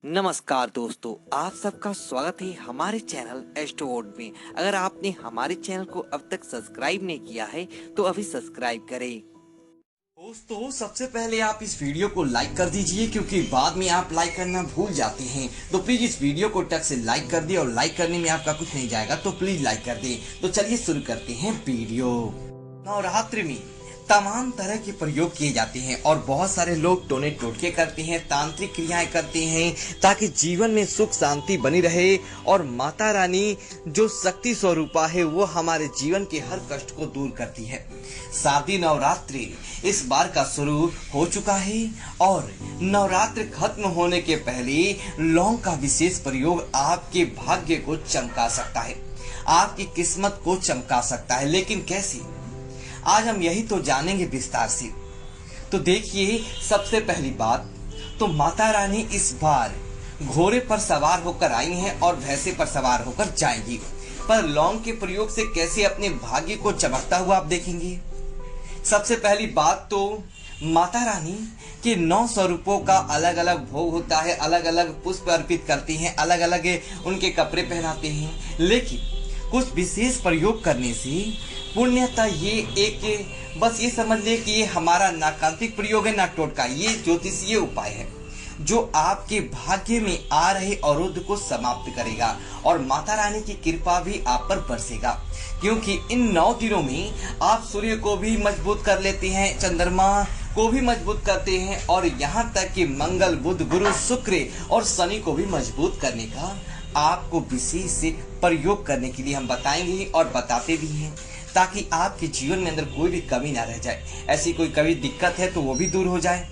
नमस्कार दोस्तों, आप सबका स्वागत है हमारे चैनल एस्ट्रोवर्ड में। अगर आपने हमारे चैनल को अब तक सब्सक्राइब नहीं किया है तो अभी सब्सक्राइब करें। दोस्तों, सबसे पहले आप इस वीडियो को लाइक कर दीजिए, क्योंकि बाद में आप लाइक करना भूल जाते हैं। तो प्लीज इस वीडियो को टक से लाइक कर दिए, और लाइक करने में आपका कुछ नहीं जाएगा, तो प्लीज लाइक कर दें। तो चलिए शुरू करते हैं वीडियो। नवरात्रि में तमाम तरह के प्रयोग किए जाते हैं और बहुत सारे लोग टोने टोटके करते हैं, तांत्रिक क्रियाएं करते हैं, ताकि जीवन में सुख शांति बनी रहे और माता रानी जो शक्ति स्वरूपा है वो हमारे जीवन के हर कष्ट को दूर करती है। शारदीय नवरात्रि इस बार का शुरू हो चुका है और नवरात्रि खत्म होने के पहले लौंग का विशेष प्रयोग आपके भाग्य को चमका सकता है, आपकी किस्मत को चमका सकता है। लेकिन कैसे, आज हम यही तो जानेंगे विस्तार से। तो देखिए, सबसे पहली बात तो माता रानी इस बार घोड़े पर सवार होकर आई हैं और भैंसे पर सवार होकर जाएंगी। पर लौंग के प्रयोग से कैसे अपने भाग्य को चमकता हुआ आप देखेंगे। सबसे पहली बात तो माता रानी के 9 स्वरूपों का अलग अलग भोग होता है, अलग अलग पुष्प अर्पित करती हैं, अलग अलग उनके कपड़े पहनाते हैं। लेकिन कुछ विशेष प्रयोग करने से पुण्यता ये एक, बस ये समझ ले कि ये हमारा ना तांत्रिक प्रयोग है ना टोटका, ये ज्योतिषीय उपाय है जो आपके भाग्य में आ रहे अवरोध को समाप्त करेगा और माता रानी की कृपा भी आप पर बरसेगा। क्योंकि इन 9 दिनों में आप सूर्य को भी मजबूत कर लेते हैं, चंद्रमा को भी मजबूत करते हैं, और यहाँ तक कि मंगल, बुध, गुरु, शुक्र और शनि को भी मजबूत करने का आपको विशेष से प्रयोग करने के लिए हम बताएंगे और बताते भी हैं, ताकि आपके जीवन में अंदर कोई भी कमी ना रह जाए। ऐसी कोई कभी दिक्कत है तो वो भी दूर हो जाए।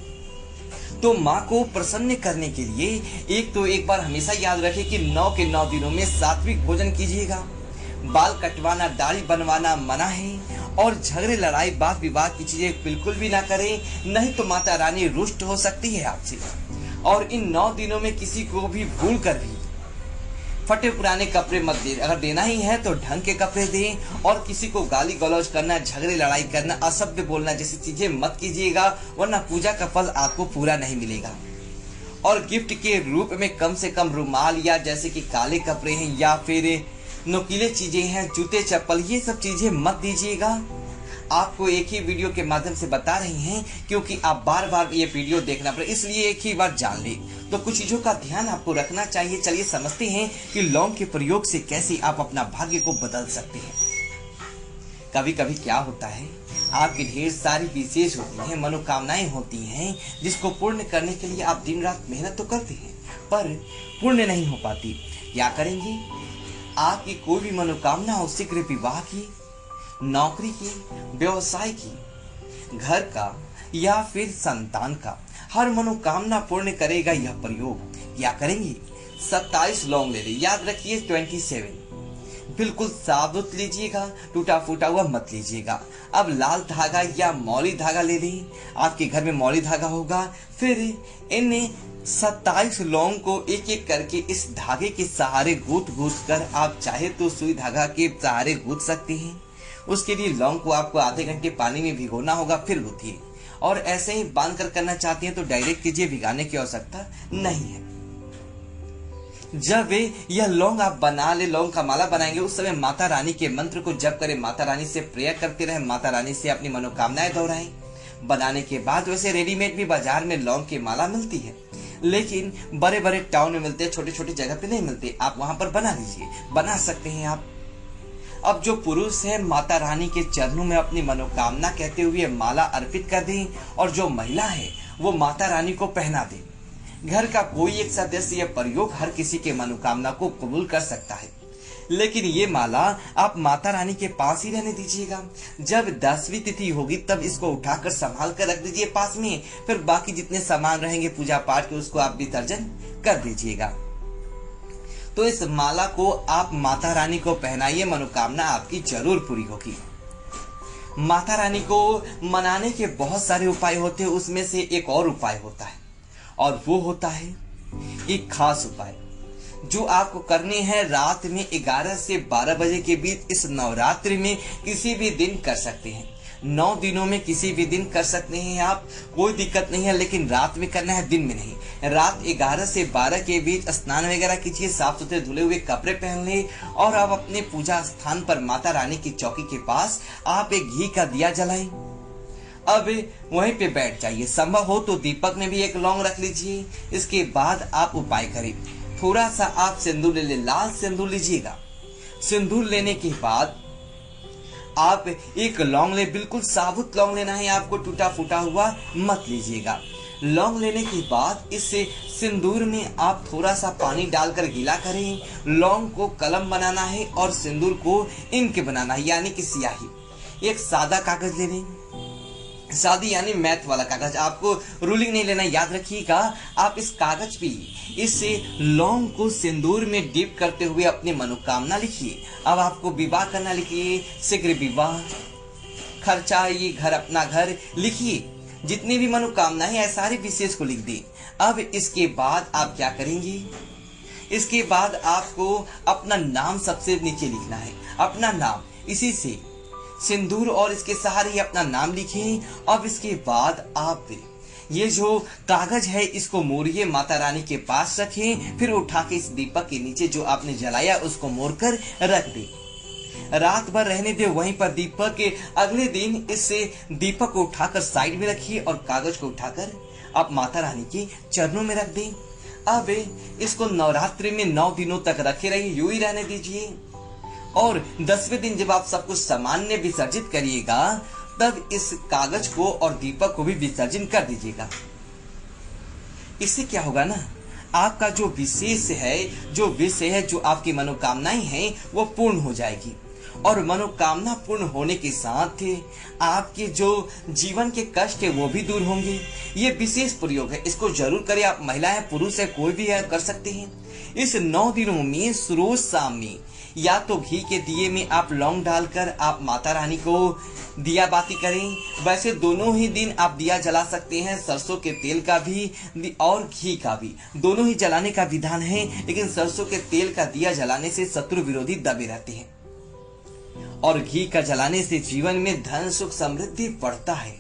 तो माँ को प्रसन्न करने के लिए एक बार हमेशा याद रखें कि 9 के 9 दिनों में सात्विक भोजन कीजिएगा। बाल कटवाना, दाढ़ी बनवाना मना है, और झगड़े, लड़ाई, बात विवाद की चीजें बिल्कुल भी ना करें, नहीं तो माता रानी रुष्ट हो सकती है आपसे। और इन 9 दिनों में किसी को भी भूल कर भी फटे पुराने कपड़े मत दे। अगर देना ही है तो ढंग के कपड़े दें, और किसी को गाली गलौज करना, झगड़े लड़ाई करना, अशब्द बोलना जैसी चीजें मत कीजिएगा, वरना पूजा का फल आपको पूरा नहीं मिलेगा। और गिफ्ट के रूप में कम से कम रुमाल, या जैसे कि काले कपड़े हैं, या फिर नुकीले चीजें हैं, जूते चप्पल, ये सब चीजें मत दीजिएगा। आपको एक ही वीडियो के माध्यम से बता रही हैं, क्योंकि आप बार बार ये वीडियो देखना पड़े, इसलिए एक ही बार जान ले। तो कुछ चीजों का ध्यान आपको रखना चाहिए। चलिए समझते हैं कि लौंग के प्रयोग से कैसे आप अपना भाग्य को बदल सकते हैं। कभी कभी क्या होता है, आपकी ढेर सारी विशेष होती हैं, मनोकामनाएं होती हैं, जिसको पूर्ण करने के लिए आप दिन रात मेहनत तो करते हैं, पर पूर्ण नहीं हो पाती। क्या करेंगे, आपकी कोई भी मनोकामना हो, शीघ्र विवाह की, नौकरी की, व्यवसाय की, घर का या फिर संतान का, हर मनोकामना पूर्ण करेगा यह प्रयोग। क्या करेंगे, 27 लौंग ले लें, याद रखिए 27, बिल्कुल साबुत लीजिएगा, टूटा फूटा हुआ मत लीजिएगा। अब लाल धागा या मौली धागा ले लें, आपके घर में मौली धागा होगा। फिर इन 27 लौंग को एक एक करके इस धागे के सहारे गूंथ गूंथ कर, आप चाहे तो सुई धागा के सहारे गूंथ सकते हैं। उसके लिए लौंग को आपको आधे घंटे पानी में भिगोना होगा, फिर गूंथिए। और ऐसे ही बांध कर करना चाहते हैं तो डायरेक्ट कीजिए, भिगाने की आवश्यकता नहीं है। जब यह लौंग आप बना ले, लौंग का माला बनाएंगे, उस समय माता रानी के मंत्र को जप करें, माता रानी से प्रेयर करते रहे, माता रानी से अपनी मनोकामनाएं दोहराएं। बनाने के बाद वैसे रेडीमेड भी बाजार में लौंग की माला मिलती है, लेकिन बड़े बड़े टाउन में मिलते हैं, छोटी छोटी जगह पे नहीं मिलते। आप वहां पर बना लीजिए, बना सकते हैं आप। अब जो पुरुष है, माता रानी के चरणों में अपनी मनोकामना कहते हुए माला अर्पित कर दें, और जो महिला है वो माता रानी को पहना दे। घर का कोई एक सदस्य यह प्रयोग हर किसी के मनोकामना को कबूल कर सकता है, लेकिन ये माला आप माता रानी के पास ही रहने दीजिएगा। जब 10वीं तिथि होगी तब इसको उठाकर संभाल कर रख दीजिए पास में। फिर बाकी जितने सामान रहेंगे पूजा पाठ के, उसको आप विसर्जन कर दीजिएगा। तो इस माला को आप माता रानी को पहनाइए, मनोकामना आपकी जरूर पूरी होगी। माता रानी को मनाने के बहुत सारे उपाय होते हैं, उसमें से एक और उपाय होता है, और वो होता है एक खास उपाय जो आपको करने हैं रात में 11 से 12 बजे के बीच। इस नवरात्रि में किसी भी दिन कर सकते हैं। 9 दिनों में किसी भी दिन कर सकते हैं आप, कोई दिक्कत नहीं है, लेकिन रात में करना है, दिन में नहीं। रात 11 से 12 के बीच स्नान वगैरह कीजिए, साफ सुथरे धुले हुए कपड़े पहन ले और आप अपने पूजा स्थान पर माता रानी की चौकी के पास आप एक घी का दिया जलाएं। अब वहीं पे बैठ जाइए, संभव हो तो दीपक में भी एक लौंग रख लीजिए। इसके बाद आप उपाय करें, थोड़ा सा आप सिंदूर ले लें, लाल सिंदूर लीजिएगा। सिंदूर लेने के बाद आप एक लौंग ले, बिल्कुल साबुत लौंग लेना है आपको, टूटा फूटा हुआ मत लीजिएगा। लौंग लेने के बाद इस सिंदूर में आप थोड़ा सा पानी डालकर गीला करें। लौंग को कलम बनाना है और सिंदूर को इंक बनाना है, यानी कि स्याही। एक सादा कागज ले लें, सादी यानी मैथ वाला कागज, आपको रूलिंग नहीं लेना, याद रखिएगा। आप इस कागज पे इस लौंग को सिंदूर में डिप करते हुए अपनी मनोकामना लिखिए। अब आपको विवाह करना, लिखिए शीघ्र विवाह, खर्चा, ये घर अपना घर लिखिए, जितनी भी मनोकामना है सारे विशेष को लिख दी। अब इसके बाद आप क्या करेंगे, इसके बाद आपको अपना नाम सबसे नीचे लिखना है, अपना नाम, इसी से सिंदूर और इसके सहारे ही अपना नाम लिखें। अब इसके बाद आप ये जो कागज है इसको मोड़िए, माता रानी के पास रखें, फिर उठा के इस दीपक के नीचे जो आपने जलाया उसको मोड़कर रख दें। रात भर रहने दे वहीं पर दीपक के। अगले दिन इस दीपक को उठाकर साइड में रखिए और कागज को उठाकर आप माता रानी के चरणों में रख दें। अब इसको नवरात्रि में 9 दिनों तक रखे रहिए, यूं ही रहने दीजिए। और 10वें दिन जब आप सब कुछ सामान्य विसर्जित करिएगा तब इस कागज को और दीपक को भी विसर्जन कर दीजिएगा। इससे क्या होगा ना, आपका जो विशेष है, जो विषय है, जो आपकी मनोकामनाएं हैं वो पूर्ण हो जाएगी। और मनोकामना पूर्ण होने के साथ आपके जो जीवन के कष्ट है वो भी दूर होंगे। ये विशेष प्रयोग है, इसको जरूर करें। आप महिला है, पुरुष है, कोई भी है, कर सकते हैं। इस 9 दिनों में रोज शाम में या तो घी के दिए में आप लौंग डालकर आप माता रानी को दिया बाती करें। वैसे दोनों ही दिन आप दिया जला सकते हैं, सरसों के तेल का भी और घी का भी, दोनों ही जलाने का विधान है। लेकिन सरसों के तेल का दिया जलाने से शत्रु विरोधी दबे रहते हैं और घी का जलाने से जीवन में धन सुख समृद्धि बढ़ता है।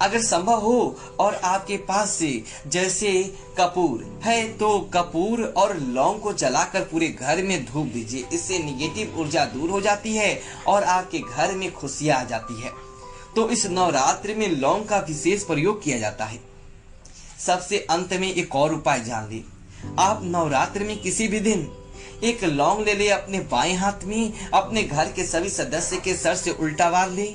अगर संभव हो और आपके पास से जैसे कपूर है तो कपूर और लौंग को जलाकर पूरे घर में धूप दीजिए। इससे निगेटिव ऊर्जा दूर हो जाती है और आपके घर में खुशियां आ जाती है। तो इस नवरात्रि में लौंग का विशेष प्रयोग किया जाता है। सबसे अंत में एक और उपाय जान ली, आप नवरात्रि में किसी भी दिन एक लौंग ले ले, अपने बाएं हाथ में अपने घर के सभी सदस्य के सर से उल्टा वार ले।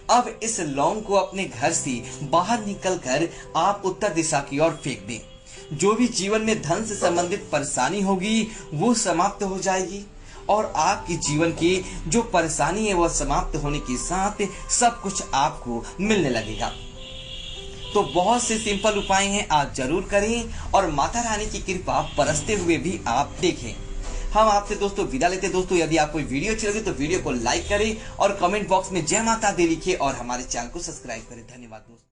अब इस लौंग को अपने घर से बाहर निकलकर आप उत्तर दिशा की ओर फेंक दें। जो भी जीवन में धन से संबंधित परेशानी होगी वो समाप्त हो जाएगी और आपके जीवन की जो परेशानी है वह समाप्त होने के साथ सब कुछ आपको मिलने लगेगा। तो बहुत से सिंपल उपाय हैं, आप जरूर करें और माता रानी की कृपा बरसते हुए भी आप देखें। हम आपसे दोस्तों विदा लेते हैं। दोस्तों यदि आपको वीडियो अच्छी लगी तो वीडियो को लाइक करें और कमेंट बॉक्स में जय माता दी लिखिए और हमारे चैनल को सब्सक्राइब करें। धन्यवाद दोस्तों।